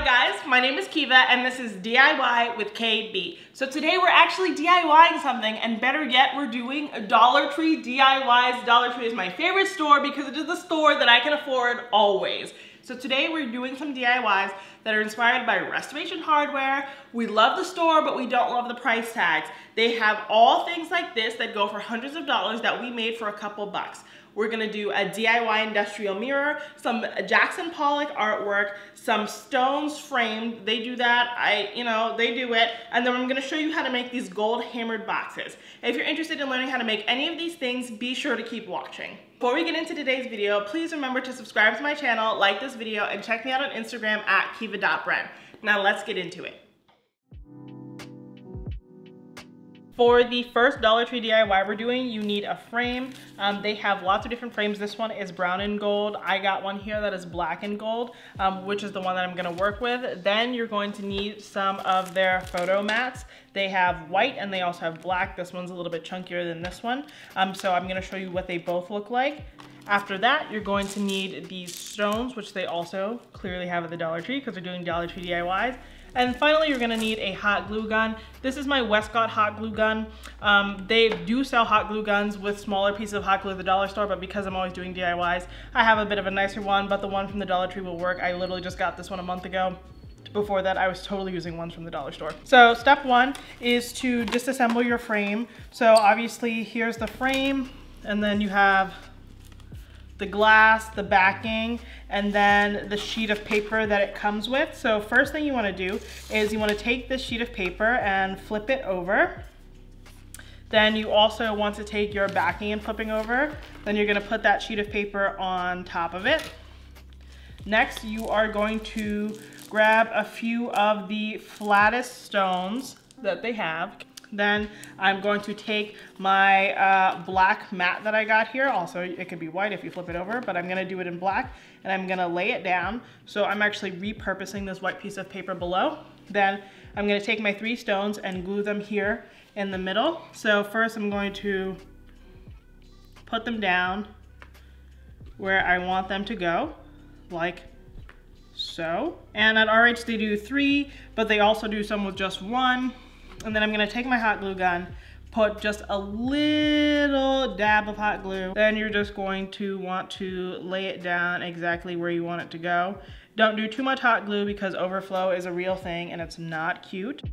Hi guys, my name is Kiva and this is DIY with KB. So today we're actually DIYing something, and better yet, we're doing a Dollar Tree DIYs. Dollar Tree is my favorite store because it is the store that I can afford always. So today we're doing some DIYs that are inspired by restoration hardware. We love the store, but we don't love the price tags. They have all things like this that go for hundreds of dollars that we made for a couple bucks. We're gonna do a DIY industrial mirror, some Jackson Pollock artwork, some stones framed. They do that, they do it. And then I'm gonna show you how to make these gold hammered boxes. If you're interested in learning how to make any of these things, be sure to keep watching. Before we get into today's video, please remember to subscribe to my channel, like this video, and check me out on Instagram at kiva.bren. Now let's get into it. For the first Dollar Tree DIY we're doing, you need a frame. They have lots of different frames. This one is brown and gold. I got one here that is black and gold, which is the one that I'm gonna work with. Then you're going to need some of their photo mats. They have white and they also have black. This one's a little bit chunkier than this one. So I'm gonna show you what they both look like. After that, you're going to need these stones, which they also clearly have at the Dollar Tree because they're doing Dollar Tree DIYs. And finally, you're gonna need a hot glue gun. This is my Westcott hot glue gun. They do sell hot glue guns with smaller pieces of hot glue at the dollar store, but because I'm always doing DIYs, I have a bit of a nicer one, but the one from the Dollar Tree will work. I literally just got this one a month ago. Before that, I was totally using ones from the dollar store. So step one is to disassemble your frame. So obviously, here's the frame, and then you have the glass, the backing, and then the sheet of paper that it comes with. So first thing you wanna do is you wanna take this sheet of paper and flip it over. Then you also want to take your backing and flipping over. Then you're gonna put that sheet of paper on top of it. Next, you are going to grab a few of the flattest stones that they have. Then I'm going to take my black mat that I got here. Also, it could be white if you flip it over, but I'm gonna do it in black, and I'm gonna lay it down. So I'm actually repurposing this white piece of paper below. Then I'm gonna take my 3 stones and glue them here in the middle. So first I'm going to put them down where I want them to go, like so. And at RH they do 3, but they also do some with just 1. And then I'm gonna take my hot glue gun, put just a little dab of hot glue. Then you're just going to want to lay it down exactly where you want it to go. Don't do too much hot glue because overflow is a real thing and it's not cute.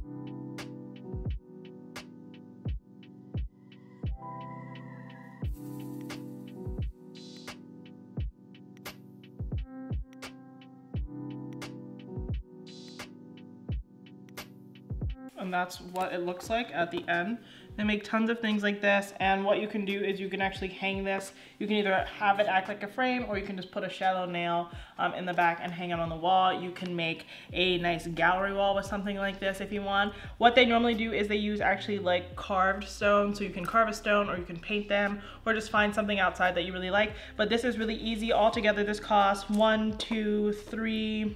And that's what it looks like at the end. They make tons of things like this, and what you can do is you can actually hang this. You can either have it act like a frame, or you can just put a shallow nail in the back and hang it on the wall. You can make a nice gallery wall with something like this if you want. What they normally do is they use actually like carved stone, so you can carve a stone or you can paint them, or just find something outside that you really like. But this is really easy. Altogether this costs $4,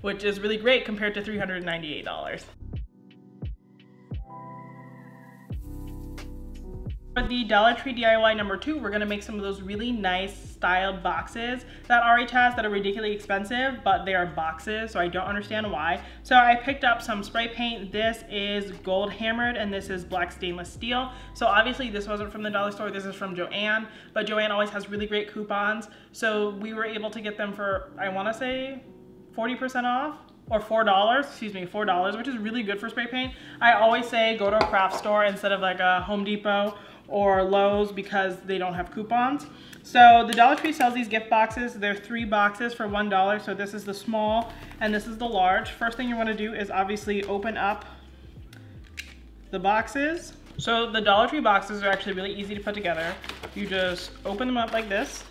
which is really great compared to $398. For the Dollar Tree DIY number 2, we're gonna make some of those really nice styled boxes that RH has that are ridiculously expensive, but they are boxes, so I don't understand why. So I picked up some spray paint. This is gold hammered and this is black stainless steel. So obviously this wasn't from the dollar store, this is from Joann, but Joann always has really great coupons. So we were able to get them for, I wanna say, 40% off, or $4, which is really good for spray paint. I always say go to a craft store instead of like a Home Depot or Lowe's because they don't have coupons. So the Dollar Tree sells these gift boxes. They're 3 boxes for $1. So this is the small and this is the large. First thing you want to do is obviously open up the boxes. So the Dollar Tree boxes are actually really easy to put together. You just open them up like this,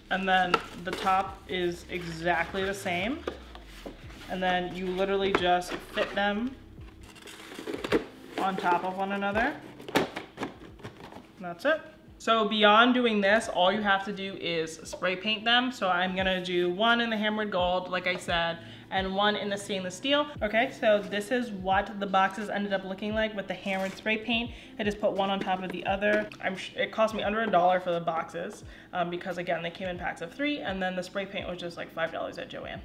and then the top is exactly the same. And then you literally just fit them on top of one another. And that's it. So beyond doing this, all you have to do is spray paint them. So I'm gonna do one in the hammered gold, like I said, and one in the stainless steel. Okay, so this is what the boxes ended up looking like with the hammered spray paint. I just put one on top of the other. It cost me under $1 for the boxes because again, they came in packs of 3, and then the spray paint was just like $5 at Joann.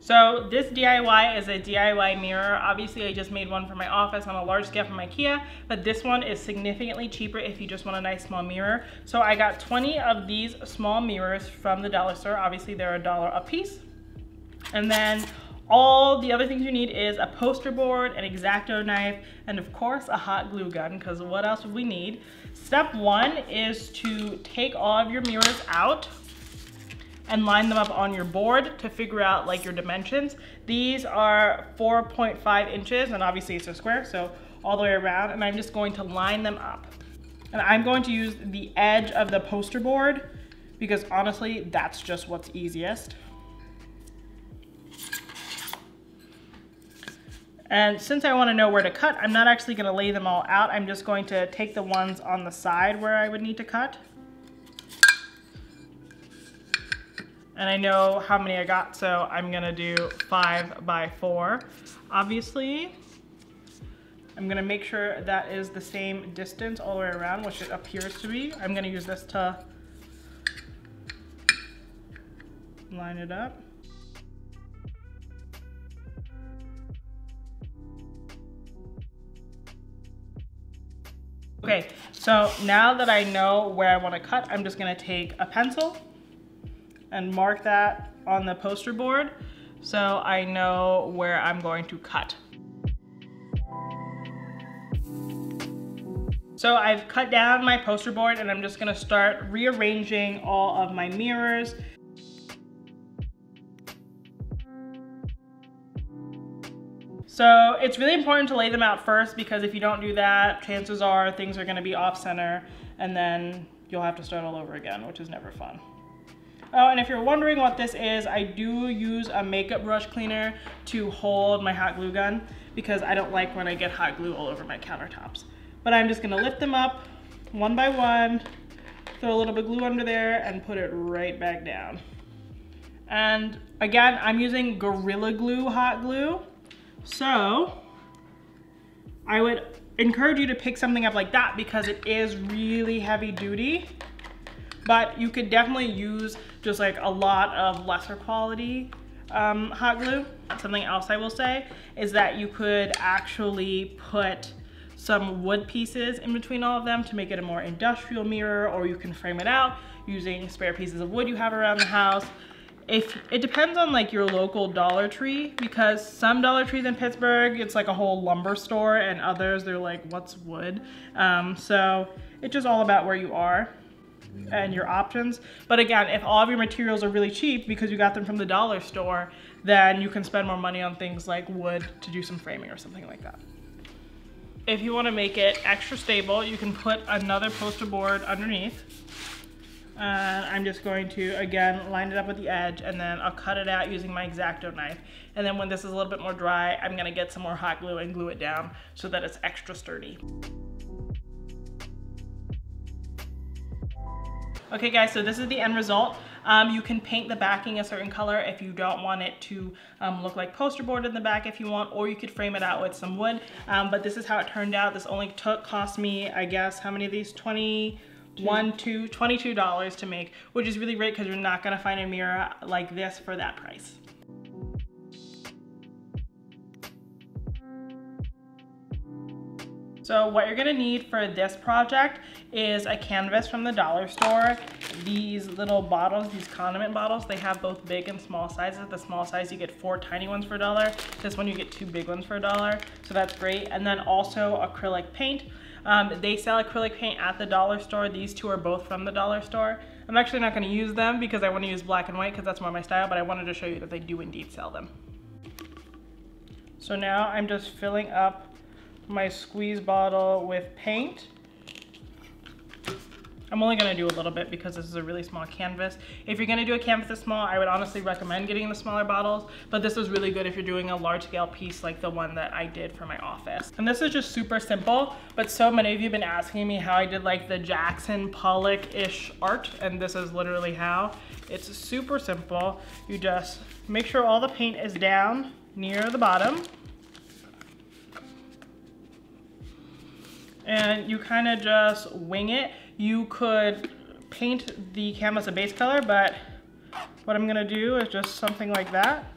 So this DIY is a DIY mirror. Obviously I just made one for my office on a large scale from IKEA, but this one is significantly cheaper if you just want a nice small mirror. So I got 20 of these small mirrors from the dollar store. Obviously they're $1 a piece. And then all the other things you need is a poster board, an X-Acto knife, and of course a hot glue gun, because what else would we need? Step 1 is to take all of your mirrors out and line them up on your board to figure out like your dimensions. These are 4.5 inches, and obviously it's a square, so all the way around, and I'm just going to line them up. And I'm going to use the edge of the poster board because honestly, that's just what's easiest. And since I want to know where to cut, I'm not actually going to lay them all out. I'm just going to take the ones on the side where I would need to cut. And I know how many I got, so I'm gonna do 5 by 4. Obviously, I'm gonna make sure that is the same distance all the way around, which it appears to be. I'm gonna use this to line it up. Okay, so now that I know where I wanna cut, I'm just gonna take a pencil and mark that on the poster board so I know where I'm going to cut. So I've cut down my poster board and I'm just gonna start rearranging all of my mirrors. So it's really important to lay them out first, because if you don't do that, chances are things are gonna be off center and then you'll have to start all over again, which is never fun. Oh, and if you're wondering what this is, I do use a makeup brush cleaner to hold my hot glue gun because I don't like when I get hot glue all over my countertops. But I'm just gonna lift them up one by one, throw a little bit of glue under there, and put it right back down. And again, I'm using Gorilla Glue hot glue. So I would encourage you to pick something up like that because it is really heavy duty. But you could definitely use just like a lot of lesser quality hot glue. Something else I will say is that you could actually put some wood pieces in between all of them to make it a more industrial mirror, or you can frame it out using spare pieces of wood you have around the house. It depends on like your local Dollar Tree, because some Dollar Trees in Pittsburgh, it's like a whole lumber store, and others, they're like, what's wood? So it's just all about where you are and your options. But again, if all of your materials are really cheap because you got them from the dollar store, then you can spend more money on things like wood to do some framing or something like that. If you want to make it extra stable, you can put another poster board underneath. And I'm just going to, again, line it up with the edge, and then I'll cut it out using my X-Acto knife. And then when this is a little bit more dry, I'm gonna get some more hot glue and glue it down so that it's extra sturdy. Okay guys, so this is the end result. You can paint the backing a certain color if you don't want it to look like poster board in the back if you want, or you could frame it out with some wood. But this is how it turned out. This only cost me, I guess, how many of these? $22 to make, which is really great because you're not gonna find a mirror like this for that price. So what you're gonna need for this project is a canvas from the dollar store. These little bottles, these condiment bottles, they have both big and small sizes. The small size, you get 4 tiny ones for $1. This one, you get 2 big ones for $1. So that's great. And then also acrylic paint. They sell acrylic paint at the dollar store. These two are both from the dollar store. I'm actually not gonna use them because I wanna use black and white because that's more my style, but I wanted to show you that they do indeed sell them. So now I'm just filling up my squeeze bottle with paint. I'm only gonna do a little bit because this is a really small canvas. If you're gonna do a canvas this small, I would honestly recommend getting the smaller bottles, but this is really good if you're doing a large scale piece like the one that I did for my office. And this is just super simple, but so many of you have been asking me how I did like the Jackson Pollock-ish art, and this is literally how. It's super simple. You just make sure all the paint is down near the bottom. And you kind of just wing it. You could paint the canvas a base color, but what I'm gonna do is just something like that.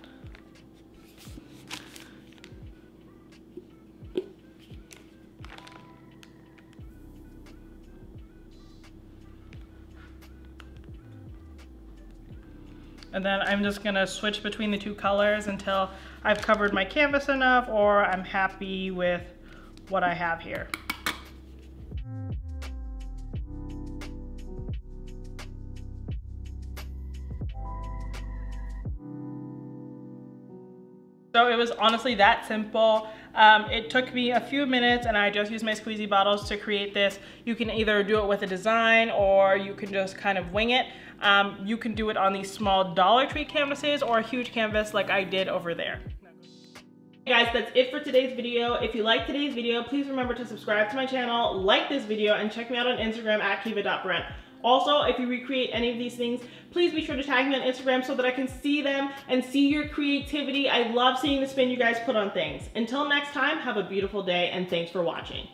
And then I'm just gonna switch between the two colors until I've covered my canvas enough or I'm happy with what I have here. So it was honestly that simple. It took me a few minutes and I just used my squeezy bottles to create this. You can either do it with a design or you can just kind of wing it. You can do it on these small Dollar Tree canvases or a huge canvas like I did over there. Hey guys, that's it for today's video. If you liked today's video, please remember to subscribe to my channel, like this video, and check me out on Instagram at kiva.brent. Also, if you recreate any of these things, please be sure to tag me on Instagram so that I can see them and see your creativity. I love seeing the spin you guys put on things. Until next time, have a beautiful day and thanks for watching.